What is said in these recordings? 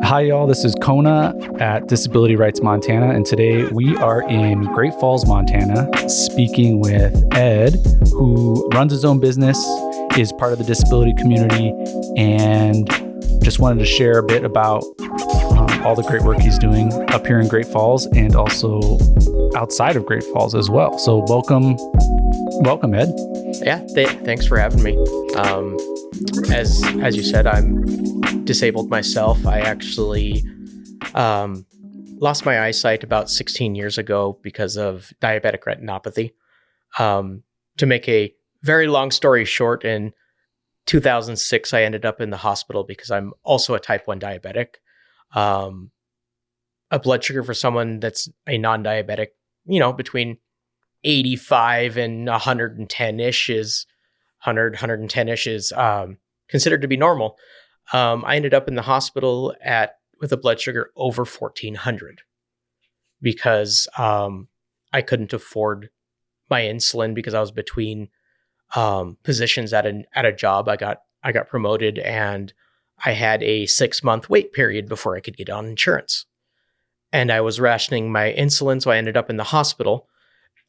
Hi, y'all. This is Kona at Disability Rights Montana, and today we are in Great Falls, Montana, speaking with Ed, who runs his own business, is part of the disability community, and just wanted to share a bit about all the great work he's doing up here in Great Falls and also outside of Great Falls as well. So welcome, Ed. Yeah, thanks for having me. As you said, I'm disabled myself. I actually lost my eyesight about 16 years ago because of diabetic retinopathy. To make a very long story short, in 2006, I ended up in the hospital because I'm also a type 1 diabetic. A blood sugar for someone that's a non-diabetic, between 85 and 110-ish is 110-ish is considered to be normal. I ended up in the hospital with a blood sugar over 1400 because I couldn't afford my insulin because I was between positions at a job. I got promoted and I had a 6-month wait period before I could get on insurance. And I was rationing my insulin, so I ended up in the hospital.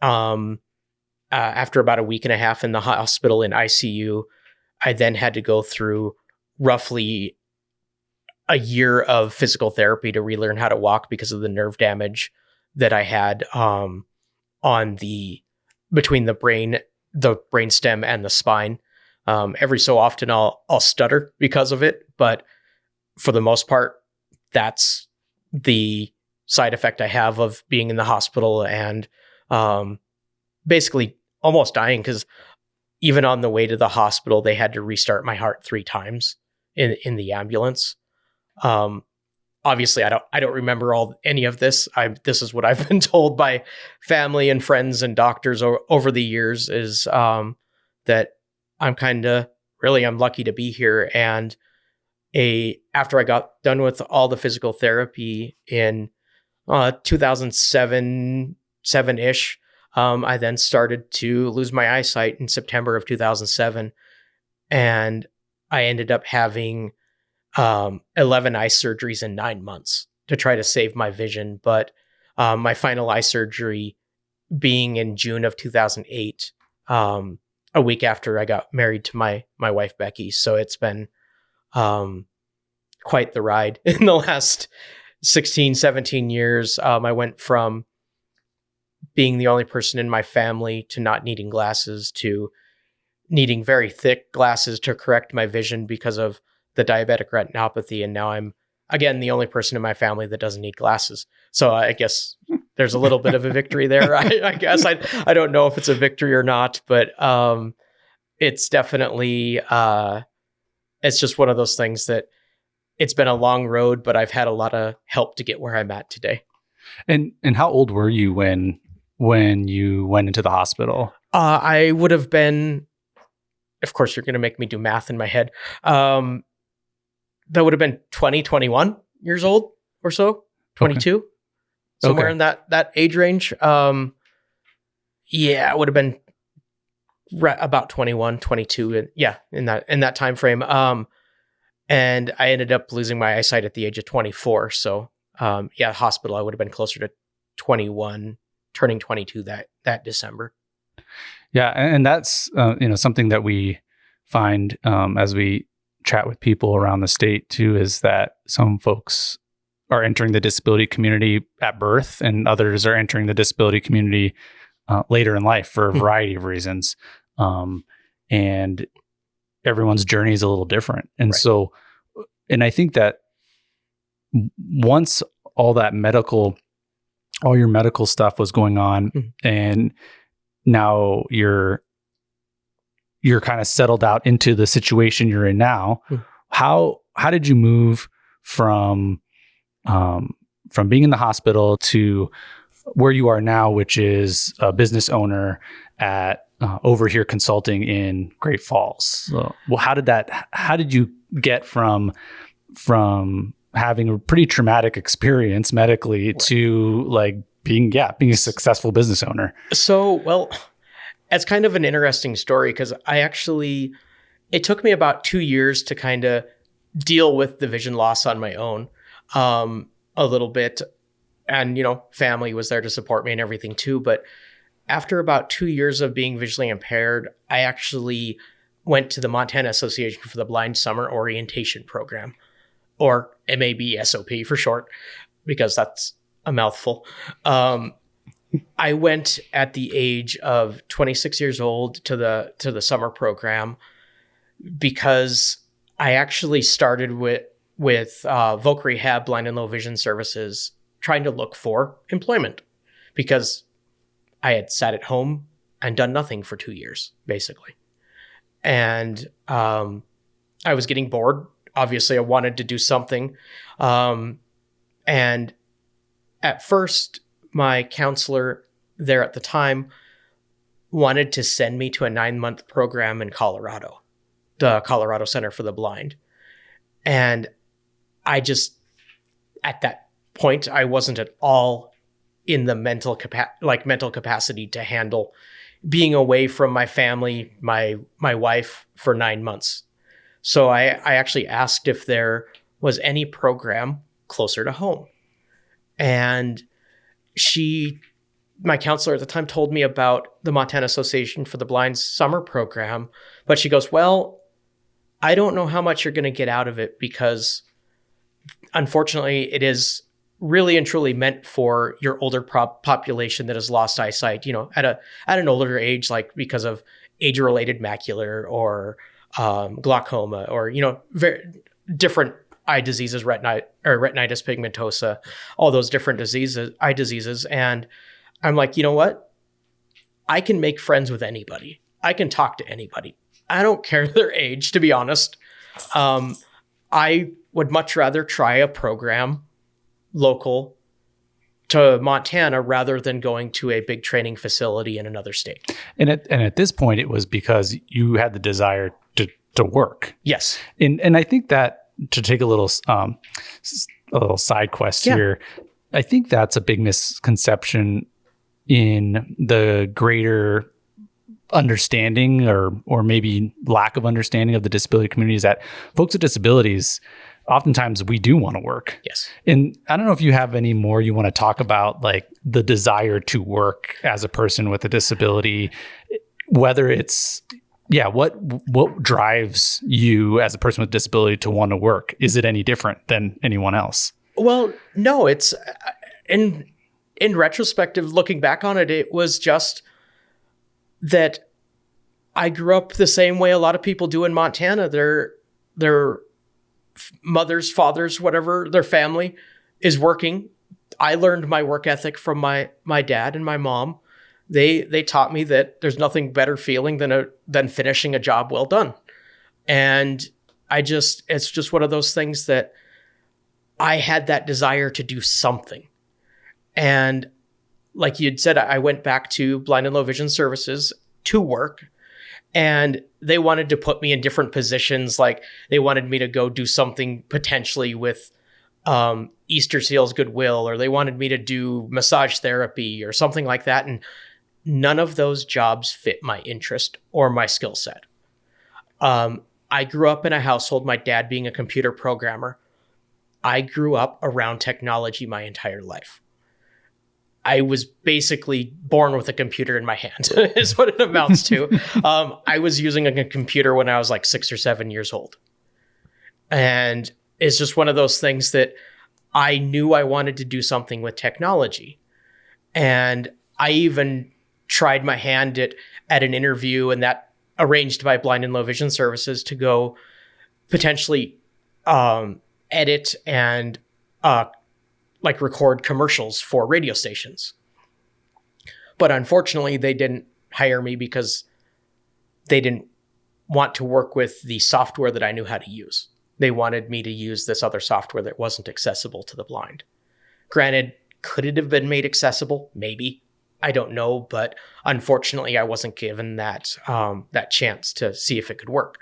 After about a week and a half in the hospital in ICU, I then had to go through roughly a year of physical therapy to relearn how to walk because of the nerve damage that I had between the brainstem and the spine. Every so often I'll stutter because of it, but for the most part, that's the side effect I have of being in the hospital and basically almost dying, because even on the way to the hospital, they had to restart my heart 3 times in the ambulance. Obviously, I don't remember any of this. This is what I've been told by family and friends and doctors over the years, is that I'm lucky to be here. And after I got done with all the physical therapy in 2007-ish, I then started to lose my eyesight in September of 2007. And I ended up having 11 eye surgeries in 9 months to try to save my vision. But my final eye surgery being in June of 2008, a week after I got married to my wife, Becky. So it's been quite the ride in the last 16, 17 years. I went from being the only person in my family to not needing glasses to needing very thick glasses to correct my vision because of the diabetic retinopathy. And now I'm, again, the only person in my family that doesn't need glasses. So I guess there's a little bit of a victory there. I guess I don't know if it's a victory or not, but it's definitely, it's just one of those things that it's been a long road, but I've had a lot of help to get where I'm at today. And how old were you when you went into the hospital? I would have been, of course, you're going to make me do math in my head. That would have been 21 years old or so, 22, okay. Somewhere in that age range. It would have been about 21, 22. In that time frame. And I ended up losing my eyesight at the age of 24. So, hospital, I would have been closer to 21, turning 22 that December. Yeah. And that's, something that we find as we chat with people around the state too, is that some folks are entering the disability community at birth and others are entering the disability community later in life for a variety of reasons. And everyone's journey is a little different. And right. So, and I think that once all your medical stuff was going on, and now you're kind of settled out into the situation you're in now, how did you move from being in the hospital to where you are now, which is a business owner at over here consulting in Great Falls? So, well, how did you get from having a pretty traumatic experience medically to being a successful business owner? So, well, it's kind of an interesting story because it took me about 2 years to kind of deal with the vision loss on my own. a little bit. And, family was there to support me and everything too. But after about 2 years of being visually impaired, I actually went to the Montana Association for the Blind Summer Orientation Program, or MABSOP for short, because that's a mouthful. I went at the age of 26 years old to the summer program because I actually started with Voc Rehab Blind and Low Vision Services, trying to look for employment because I had sat at home and done nothing for 2 years, basically. And I was getting bored. Obviously, I wanted to do something. And at first, my counselor there at the time wanted to send me to a 9-month program in Colorado, the Colorado Center for the Blind. And I just, at that point, I wasn't at all in the mental capacity to handle being away from my family, my wife for 9 months. So I actually asked if there was any program closer to home. And my counselor at the time told me about the Montana Association for the Blind summer program, but she goes, well, I don't know how much you're going to get out of it because unfortunately it is really and truly meant for your older population that has lost eyesight, at an older age, like because of age-related macular or glaucoma or, very different eye diseases, retinitis pigmentosa, all those different eye diseases. And I'm like, you know what? I can make friends with anybody. I can talk to anybody. I don't care their age, to be honest. I would much rather try a program local to Montana rather than going to a big training facility in another state. And at this point, it was because you had the desire to work. Yes. And I think that, to take a little side quest here, I think that's a big misconception in the greater understanding or maybe lack of understanding of the disability community, is that folks with disabilities, oftentimes we do want to work. Yes. And I don't know if you have any more you want to talk about, like the desire to work as a person with a disability, whether it's, what drives you as a person with disability to want to work? Is it any different than anyone else? Well, no, it's in retrospective, looking back on it, it was just that I grew up the same way a lot of people do in Montana. Their mothers, fathers, whatever, their family is working. I learned my work ethic from my dad and my mom. They taught me that there's nothing better feeling than finishing a job well done. And it's just one of those things that I had that desire to do something. And like you'd said, I went back to Blind and Low Vision Services to work, and they wanted to put me in different positions. Like they wanted me to go do something potentially with Easter Seals Goodwill, or they wanted me to do massage therapy or something like that. And none of those jobs fit my interest or my skill set. I grew up in a household, my dad being a computer programmer. I grew up around technology my entire life. I was basically born with a computer in my hand, is what it amounts to. I was using a computer when I was like 6 or 7 years old. And it's just one of those things that I knew I wanted to do something with technology. And I even tried my hand at an interview, and that arranged by Blind and Low Vision Services to go potentially edit and record commercials for radio stations. But unfortunately, they didn't hire me because they didn't want to work with the software that I knew how to use. They wanted me to use this other software that wasn't accessible to the blind. Granted, could it have been made accessible? Maybe. I don't know, but unfortunately, I wasn't given that chance to see if it could work.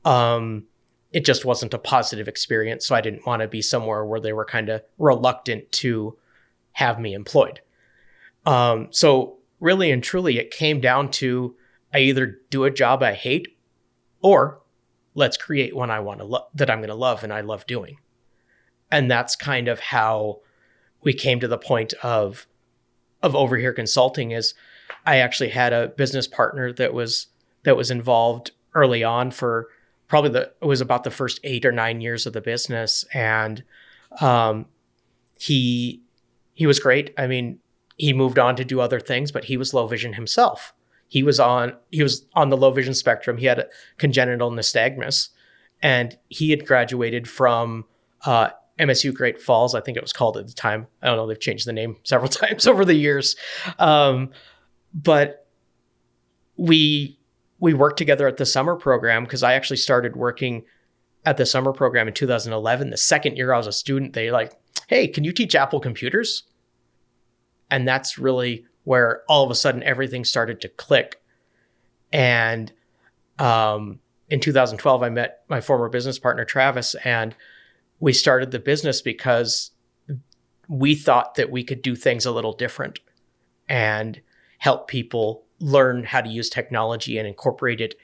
It just wasn't a positive experience, so I didn't want to be somewhere where they were kind of reluctant to have me employed. So really and truly, it came down to I either do a job I hate, or let's create one I want to that I'm going to love and I love doing. And that's kind of how we came to the point of Over Here Consulting. Is I actually had a business partner that was involved early on for probably it was about the first 8 or 9 years of the business. And he was great. I mean, he moved on to do other things, but he was low vision himself. He was on the low vision spectrum. He had a congenital nystagmus, and he had graduated from MSU Great Falls, I think it was called at the time. I don't know, they've changed the name several times over the years. But we worked together at the summer program, because I actually started working at the summer program in 2011. The second year I was a student, they like, hey, can you teach Apple computers? And that's really where all of a sudden everything started to click. And in 2012, I met my former business partner, Travis, and we started the business because we thought that we could do things a little different and help people learn how to use technology and incorporate it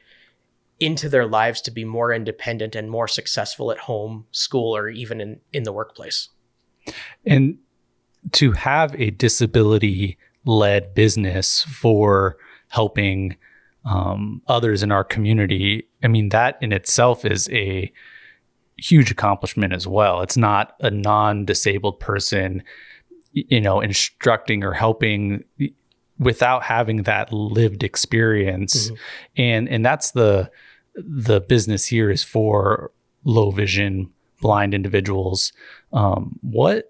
into their lives to be more independent and more successful at home, school, or even in the workplace. And to have a disability-led business for helping others in our community, I mean, that in itself is a huge accomplishment as well. It's not a non-disabled person, instructing or helping without having that lived experience. Mm-hmm. And that's the business here is for low vision blind individuals. What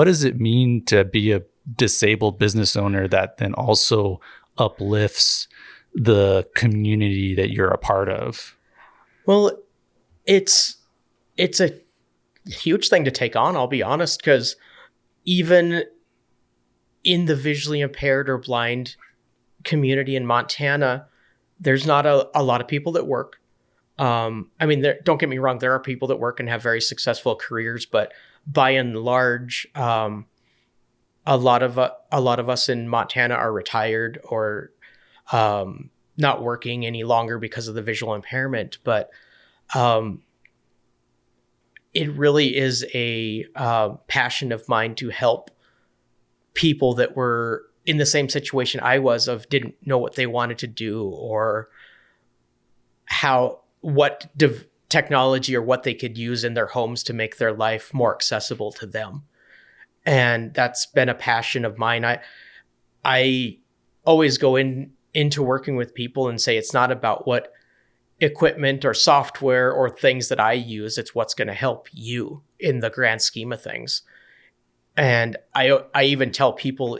does it mean to be a disabled business owner that then also uplifts the community that you're a part of? Well, it's a huge thing to take on, I'll be honest, because even in the visually impaired or blind community in Montana, there's not a lot of people that work. I mean, don't get me wrong, there are people that work and have very successful careers, but by and large, a lot of us in Montana are retired or not working any longer because of the visual impairment. But it really is a passion of mine to help people that were in the same situation I was, of didn't know what they wanted to do or what technology or what they could use in their homes to make their life more accessible to them. And that's been a passion of mine. I always go into working with people and say, it's not about what equipment or software or things that I use, it's what's going to help you in the grand scheme of things. And I even tell people,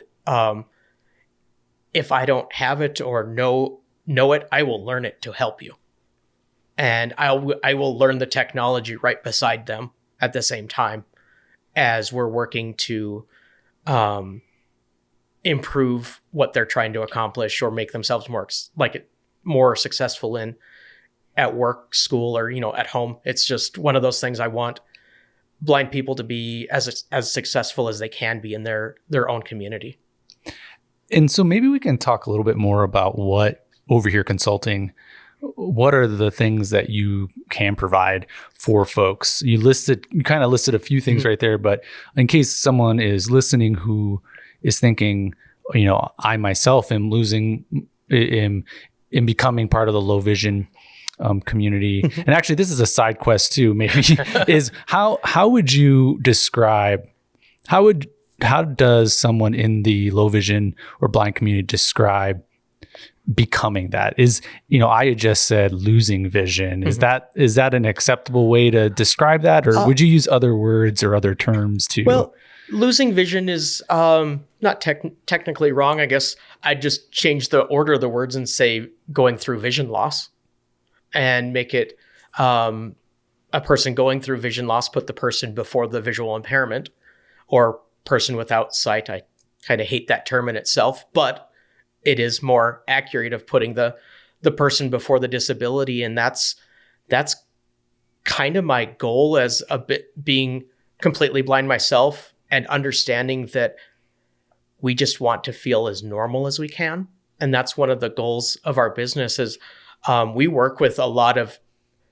if I don't have it or know it, I will learn it to help you. And I will learn the technology right beside them at the same time as we're working to improve what they're trying to accomplish or make themselves more successful in at work, school, or at home. It's just one of those things. I want blind people to be as successful as they can be in their own community. And so maybe we can talk a little bit more about what Over Here Consulting, what are the things that you can provide for folks? You kind of listed a few things right there, but in case someone is listening who is thinking, I myself am becoming part of the low vision community. And actually, this is a side quest too, maybe, is how would you describe, how does someone in the low vision or blind community describe becoming that? I had just said losing vision. Is that an acceptable way to describe that? Or would you use other words or other terms too? Well, losing vision is not technically wrong. I guess I'd just change the order of the words and say going through vision loss, and make it a person going through vision loss, put the person before the visual impairment, or person without sight. I kind of hate that term in itself, but it is more accurate of putting the person before the disability. And that's kind of my goal as being completely blind myself, and understanding that we just want to feel as normal as we can. And that's one of the goals of our business is we work with a lot of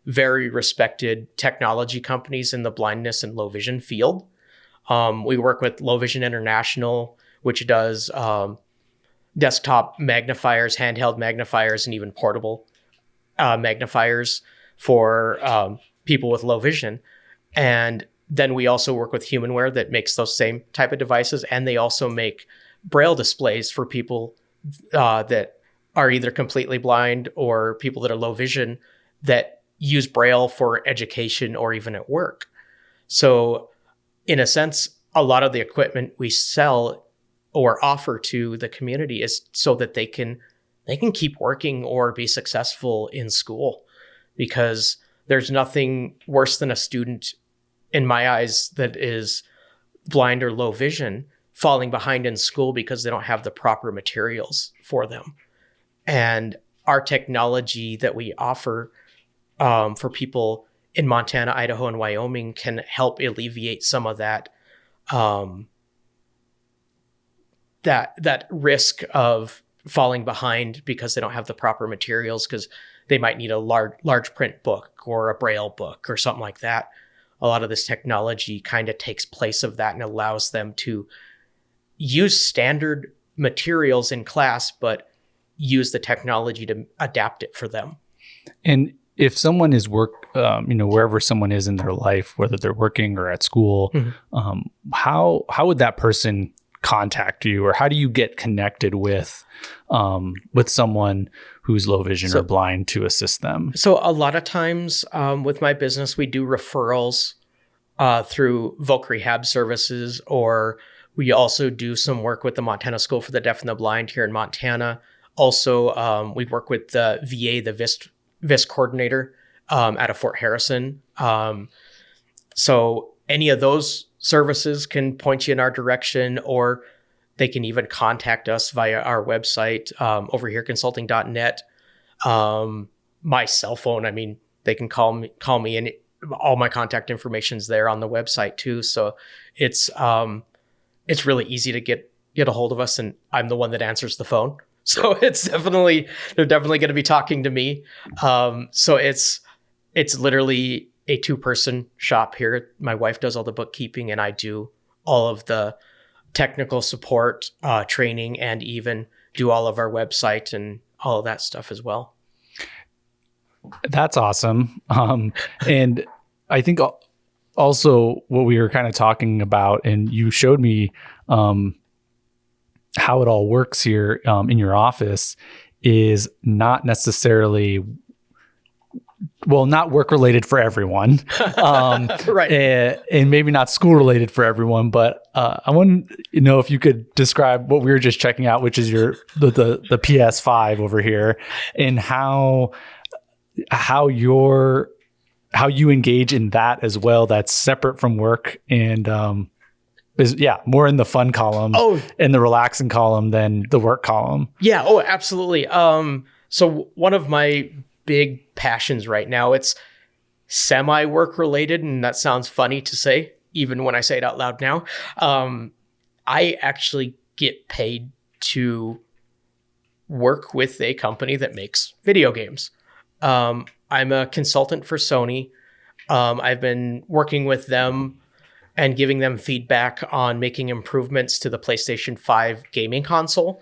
very respected technology companies in the blindness and low vision field. We work with Low Vision International, which does desktop magnifiers, handheld magnifiers, and even portable magnifiers for people with low vision. And then we also work with Humanware that makes those same type of devices. And they also make Braille displays for people that are either completely blind or people that are low vision that use Braille for education or even at work. So in a sense, a lot of the equipment we sell or offer to the community is so that they can keep working or be successful in school, because there's nothing worse than a student, in my eyes, that is blind or low vision falling behind in school because they don't have the proper materials for them. And our technology that we offer for people in Montana, Idaho, and Wyoming can help alleviate some of that that risk of falling behind because they don't have the proper materials, because they might need a large print book or a Braille book or something like that. A lot of this technology kind of takes place of that and allows them to use standard materials in class, but use the technology to adapt it for them. And if someone is wherever someone is in their life, whether they're working or at school, how would that person contact you, or how do you get connected with someone who's low vision or blind to assist them? So a lot of times with my business, we do referrals through Voc Rehab Services, or we also do some work with the Montana School for the Deaf and the Blind here in Montana. Also, we work with the VA, the VIS coordinator out of Fort Harrison. So any of those services can point you in our direction, or they can even contact us via our website, overhereconsulting.net. My cell phone, I mean, they can call me, and all my contact information's there on the website too. So it's really easy to get a hold of us, and I'm the one that answers the phone. So they're definitely going to be talking to me. So it's literally a 2-person shop here. My wife does all the bookkeeping, and I do all of the technical support, training, and even do all of our website and all of that stuff as well. That's awesome. And I think also what we were kind of talking about, and you showed me how it all works here in your office, is not necessarily, not work related for everyone, right? And maybe not school related for everyone. But I want to know if you could describe what we were just checking out, which is the PS5 over here, and how you engage in that as well. That's separate from work, and is more in the fun column and the relaxing column than the work column. Yeah. Oh, absolutely. So one of my big passions right now, it's semi work related, and that sounds funny to say, even when I say it out loud now. I actually get paid to work with a company that makes video games. I'm a consultant for Sony. I've been working with them and giving them feedback on making improvements to the PlayStation 5 gaming console,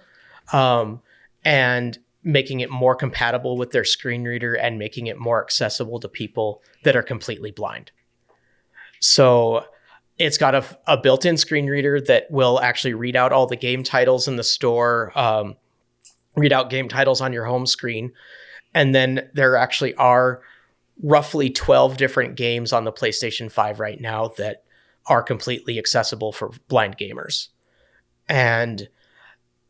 and making it more compatible with their screen reader and making it more accessible to people that are completely blind. So it's got a built-in screen reader that will actually read out all the game titles in the store, read out game titles on your home screen. And then there actually are roughly 12 different games on the PlayStation 5 right now that are completely accessible for blind gamers. And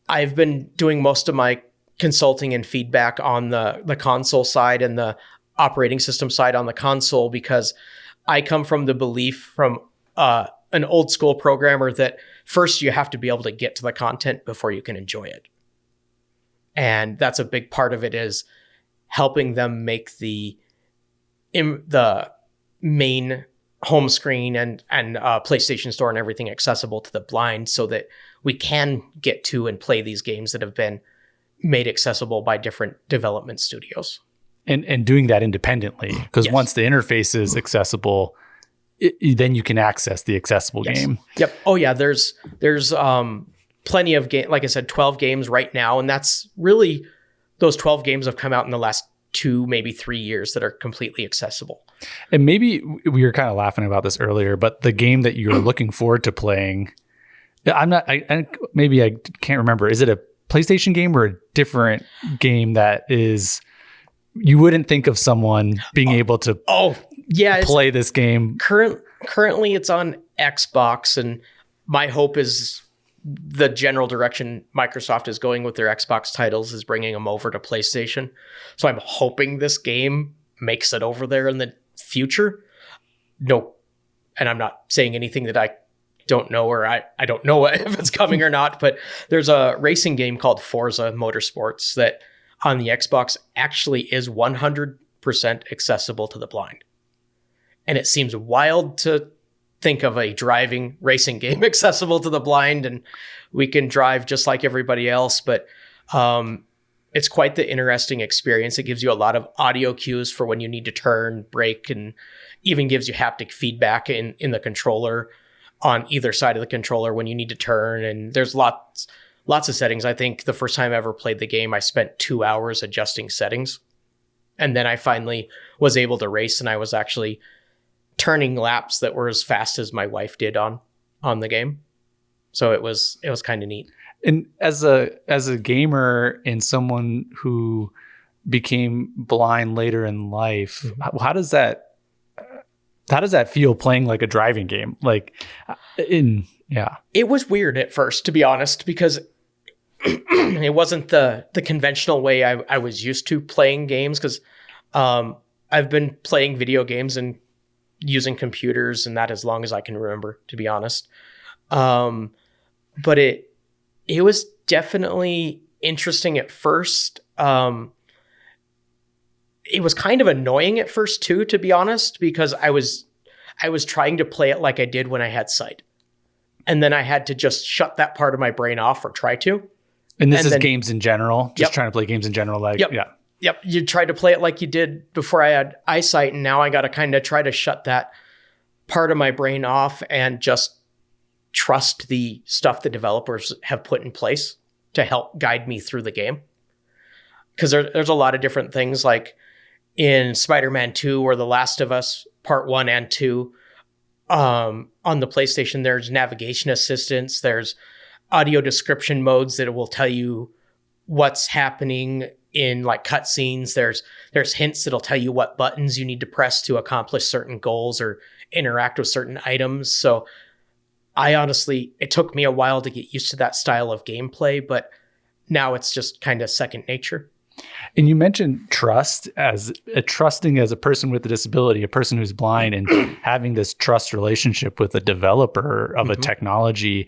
I've been doing most of my consulting and feedback on the console side and the operating system side on the console, because I come from the belief from an old school programmer that first you have to be able to get to the content before you can enjoy it. And that's a big part of it, is helping them make the main home screen and PlayStation Store and everything accessible to the blind, so that we can get to and play these games that have been made accessible by different development studios. and doing that independently, because once the interface is accessible, then you can access the accessible game. Yep. Oh yeah. There's plenty of game. Like I said, 12 games right now, and that's really those 12 games have come out in the last 2, maybe 3 years that are completely accessible. And maybe we were kind of laughing about this earlier, but the game that you're looking forward to playing, maybe I can't remember. Is it a PlayStation game or a different game that is? You wouldn't think of someone being able to play this game. Currently it's on Xbox, and my hope is the general direction Microsoft is going with their Xbox titles is bringing them over to PlayStation. So I'm hoping this game makes it over there in the future. No, and I'm not saying anything that I don't know, or I don't know if it's coming or not, but there's a racing game called Forza Motorsports that on the Xbox actually is 100% accessible to the blind. And it seems wild to think of a driving racing game accessible to the blind, and we can drive just like everybody else, but it's quite the interesting experience. It gives you a lot of audio cues for when you need to turn, brake, and even gives you haptic feedback in the controller on either side of the controller when you need to turn. And there's lots of settings. I think the first time I ever played the game, I spent 2 hours adjusting settings. And then I finally was able to race, and I was actually turning laps that were as fast as my wife did on the game. So it was kind of neat. And as a gamer and someone who became blind later in life, how does that feel playing like a driving game? It was weird at first, to be honest, because it wasn't the conventional way I was used to playing games, because I've been playing video games and using computers and that as long as I can remember, to be honest. But it was definitely interesting at first. It was kind of annoying at first too, to be honest, because I was trying to play it like I did when I had sight. And then I had to just shut that part of my brain off, or try to. And this is games in general, just trying to play games in general. Yep. You tried to play it like you did before I had eyesight, and now I got to kind of try to shut that part of my brain off and just trust the stuff the developers have put in place to help guide me through the game. Because there's a lot of different things, like in Spider-Man 2 or The Last of Us Part 1 and 2, on the PlayStation, there's navigation assistance, there's audio description modes that will tell you what's happening in like cutscenes. There's hints that'll tell you what buttons you need to press to accomplish certain goals or interact with certain items. So it took me a while to get used to that style of gameplay, but now it's just kind of second nature. And you mentioned trusting as a person with a disability, a person who's blind, and having this trust relationship with a developer of a technology.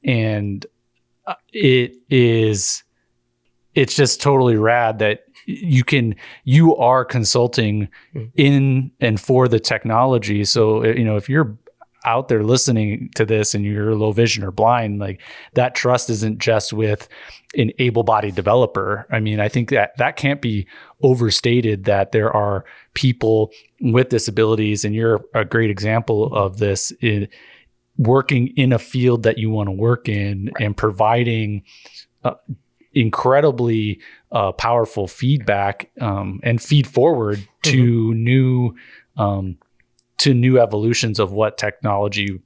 And it's just totally rad that you are consulting in and for the technology. So, if you're out there listening to this and you're low vision or blind, like, that trust isn't just with an able-bodied developer. I mean, I think that can't be overstated, that there are people with disabilities, and you're a great example of this, in working in a field that you want to work in, and providing incredibly powerful feedback and feed forward to new evolutions of what technology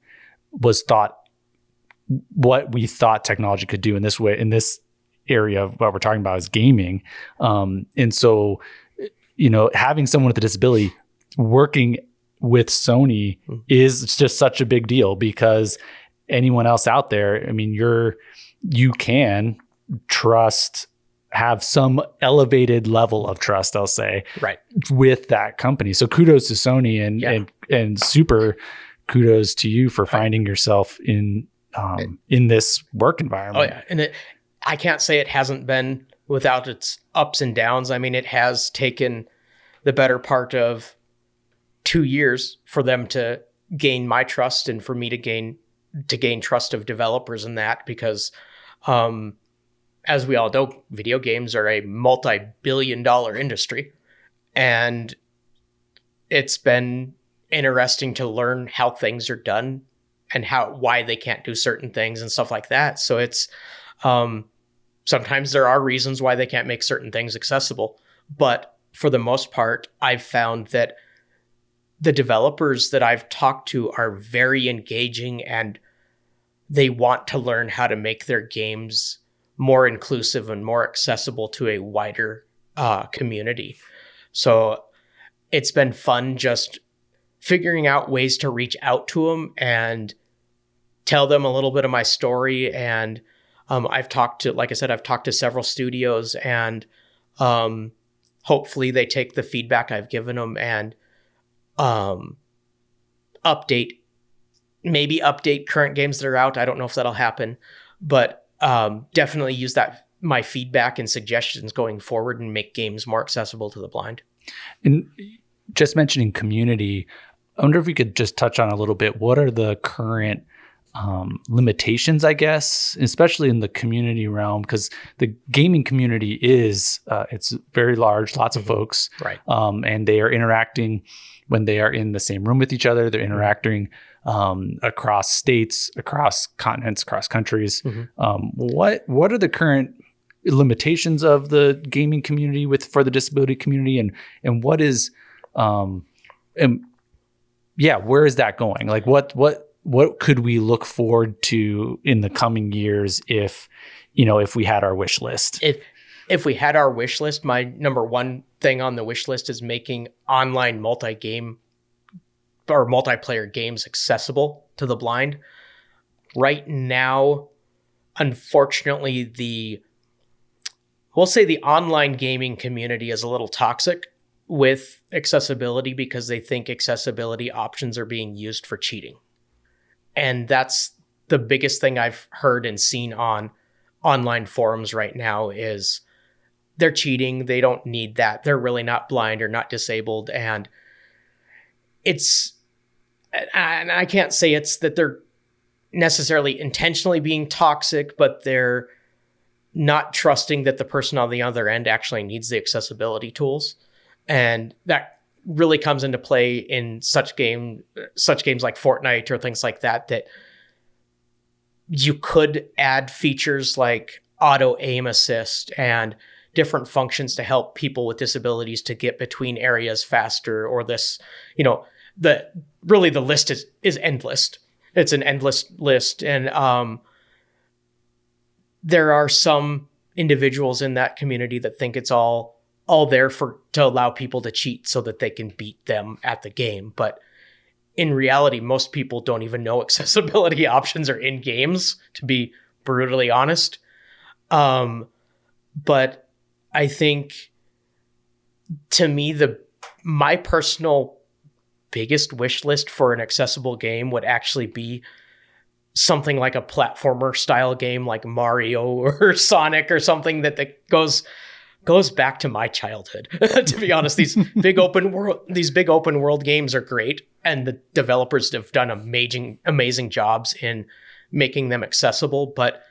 what we thought technology could do in this area of what we're talking about is gaming. And so, having someone with a disability working with Sony is just such a big deal, because anyone else out there, I mean, you can trust, have some elevated level of trust, I'll say, right, with that company. So kudos to Sony, and super kudos to you for finding yourself in this work environment. Oh yeah. And I can't say it hasn't been without its ups and downs. I mean, it has taken the better part of 2 years for them to gain my trust, and for me to gain trust of developers in that, because as we all know, video games are a multi-billion-dollar industry, And it's been interesting to learn how things are done and why they can't do certain things and stuff like that. So it's sometimes there are reasons why they can't make certain things accessible, but for the most part, I've found that the developers that I've talked to are very engaging, and they want to learn how to make their games more inclusive and more accessible to a wider community. So it's been fun just figuring out ways to reach out to them and tell them a little bit of my story. And I've talked to several studios, and hopefully they take the feedback I've given them and update current games that are out. I don't know if that'll happen, but definitely use my feedback and suggestions going forward and make games more accessible to the blind. And just mentioning community, I wonder if we could just touch on a little bit, what are the current limitations, I guess, especially in the community realm, because the gaming community is, it's very large, lots of folks, right? And they are interacting when they are in the same room with each other. They're interacting across states, across continents, across countries. What are the current limitations of the gaming community for the disability community, and what is, where is that going? Like what could we look forward to in the coming years if we had our wish list? If we had our wish list, my number one thing on the wish list is making online multi-game or multiplayer games accessible to the blind. Right now, unfortunately, the online gaming community is a little toxic with accessibility because they think accessibility options are being used for cheating. And that's the biggest thing I've heard and seen on online forums right now is they're cheating. They don't need that. They're really not blind or not disabled. And I can't say it's that they're necessarily intentionally being toxic, but they're not trusting that the person on the other end actually needs the accessibility tools. And that really comes into play in such games like Fortnite or things like that you could add features like auto aim assist and different functions to help people with disabilities to get between areas faster, or this, the list is endless. It's an endless list. And there are some individuals in that community that think it's all there to allow people to cheat so that they can beat them at the game. But in reality, most people don't even know accessibility options are in games, to be brutally honest. But I think, to me, my personal biggest wish list for an accessible game would actually be something like a platformer style game like Mario or Sonic or something that goes back to my childhood. To be honest, these big open world games are great, and the developers have done amazing jobs in making them accessible. But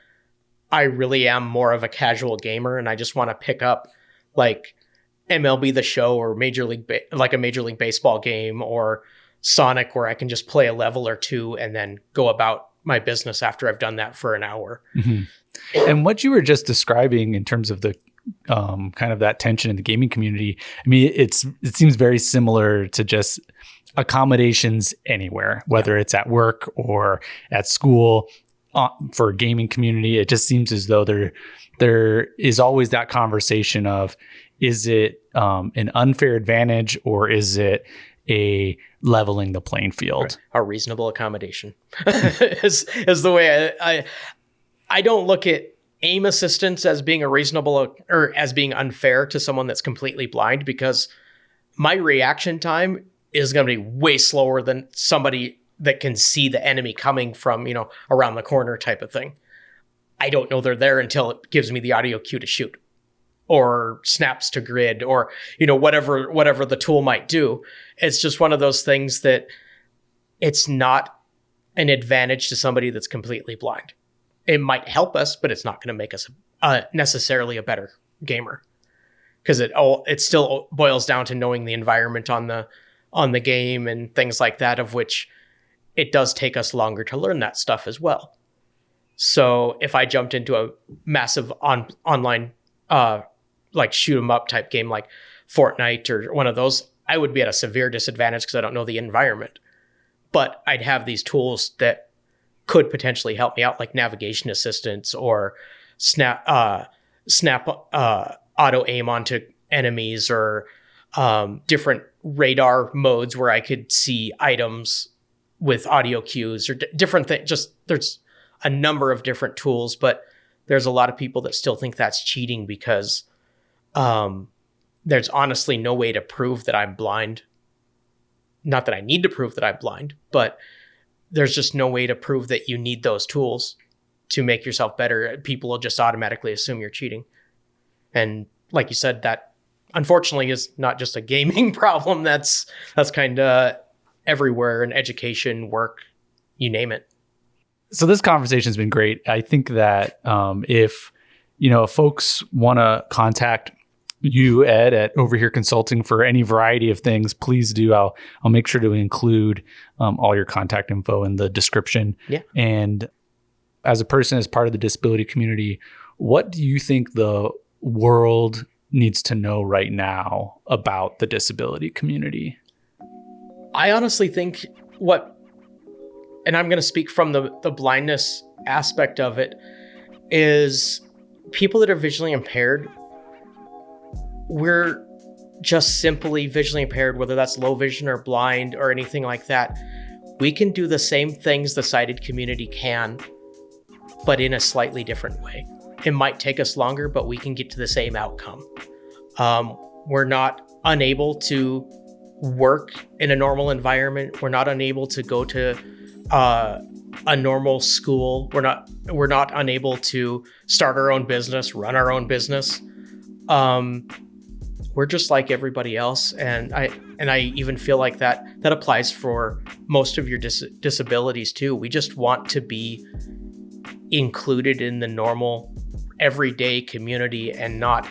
I really am more of a casual gamer, and I just want to pick up like MLB The Show or like a Major League Baseball game, or Sonic, where I can just play a level or two and then go about my business after I've done that for an hour. Mm-hmm. And what you were just describing in terms of the kind of that tension in the gaming community, I mean, it seems very similar to just accommodations anywhere, whether it's at work or at school. For a gaming community, it just seems as though there is always that conversation of, is it an unfair advantage, or is it a leveling the playing field? Right. A reasonable accommodation is the way I don't look at aim assistance as being a reasonable or as being unfair to someone that's completely blind, because my reaction time is going to be way slower than somebody that can see the enemy coming from, around the corner type of thing. I don't know they're there until it gives me the audio cue to shoot, or snaps to grid, or, whatever the tool might do. It's just one of those things that it's not an advantage to somebody that's completely blind. It might help us, but it's not going to make us necessarily a better gamer. because it still boils down to knowing the environment on the game and things like that, of which it does take us longer to learn that stuff as well. So if I jumped into a massive online like shoot 'em up type game like Fortnite or one of those, I would be at a severe disadvantage because I don't know the environment. But I'd have these tools that could potentially help me out, like navigation assistance or snap auto aim onto enemies, or different radar modes where I could see items with audio cues, or different things. Just there's a number of different tools, but there's a lot of people that still think that's cheating because there's honestly no way to prove that I'm blind. Not that I need to prove that I'm blind, but there's just no way to prove that you need those tools to make yourself better. People will just automatically assume you're cheating. And like you said, that unfortunately is not just a gaming problem. That's kind of everywhere in education, work, you name it. So this conversation has been great. I think that if folks want to contact you, Ed, at Over Here Consulting for any variety of things, please do. I'll make sure to include all your contact info in the description. Yeah. And as a person, as part of the disability community, what do you think the world needs to know right now about the disability community? I honestly think and I'm going to speak from the blindness aspect of it, is people that are visually impaired, we're just simply visually impaired, whether that's low vision or blind or anything like that. We can do the same things the sighted community can, but in a slightly different way. It might take us longer, but we can get to the same outcome. We're not unable to work in a normal environment. We're not unable to go to a normal school. We're not unable to start our own business, run our own business. We're just like everybody else, and I even feel like that applies for most of your disabilities too. We just want to be included in the normal, everyday community and not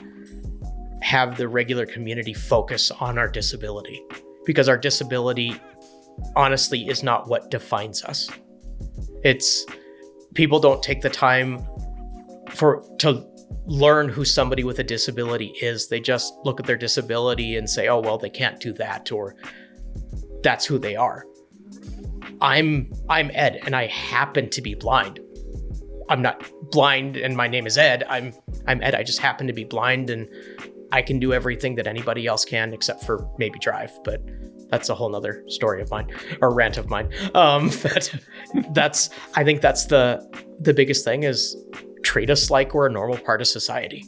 have the regular community focus on our disability, because our disability honestly is not what defines us. It's people don't take the time to learn who somebody with a disability is. They just look at their disability and say, oh, well, they can't do that, or that's who they are. I'm Ed, and I happen to be blind. I'm not blind and my name is Ed. I'm Ed. I just happen to be blind, and I can do everything that anybody else can except for maybe drive, but that's a whole nother story of mine, or rant of mine. But I think that's the biggest thing, is treat us like we're a normal part of society.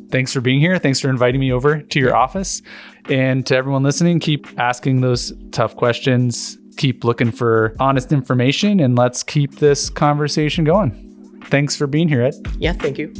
Thanks for being here. Thanks for inviting me over to your office. And to everyone listening, keep asking those tough questions. Keep looking for honest information, and let's keep this conversation going. Thanks for being here, Ed. Yeah, thank you.